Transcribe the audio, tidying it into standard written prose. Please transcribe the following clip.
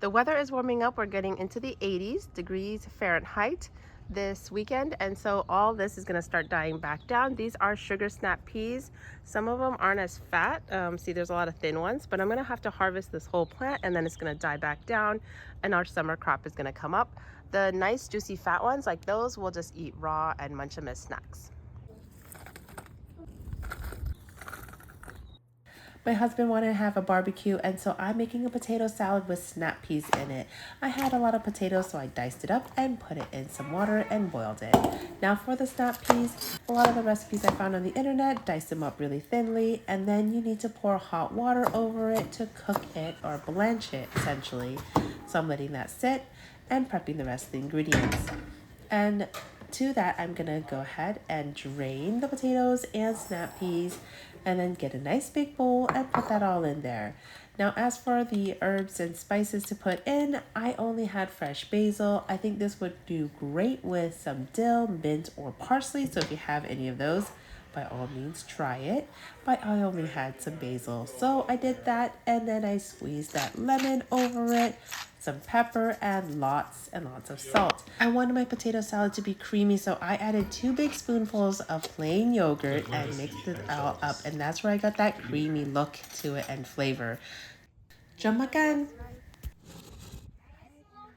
The weather is warming up. We're getting into the 80s degrees Fahrenheit this weekend, and so all this is going to start dying back down. These are sugar snap peas. Some of them aren't as fat. See, there's a lot of thin ones, but I'm going to have to harvest this whole plant, and then it's going to die back down, and our summer crop is going to come up. The nice juicy fat ones like those we'll just eat raw and munch them as snacks. My husband wanted to have a barbecue, and so I'm making a potato salad with snap peas in it. I had a lot of potatoes, so I diced it up and put it in some water and boiled it. Now for the snap peas, a lot of the recipes I found on the internet, dice them up really thinly, and then you need to pour hot water over it to cook it or blanch it essentially. So I'm letting that sit and prepping the rest of the ingredients. And to that, I'm gonna go ahead and drain the potatoes and snap peas and then get a nice big bowl and put that all in there. Now, as for the herbs and spices to put in, I only had fresh basil. I think this would do great with some dill, mint, or parsley. So if you have any of those, by all means try it. But I only had some basil, so I did that, and then I squeezed that lemon over it, some pepper, and lots of salt. I wanted my potato salad to be creamy, so I added 2 big spoonfuls of plain yogurt and mixed it all up, and that's where I got that creamy look to it and flavor. Jamakan!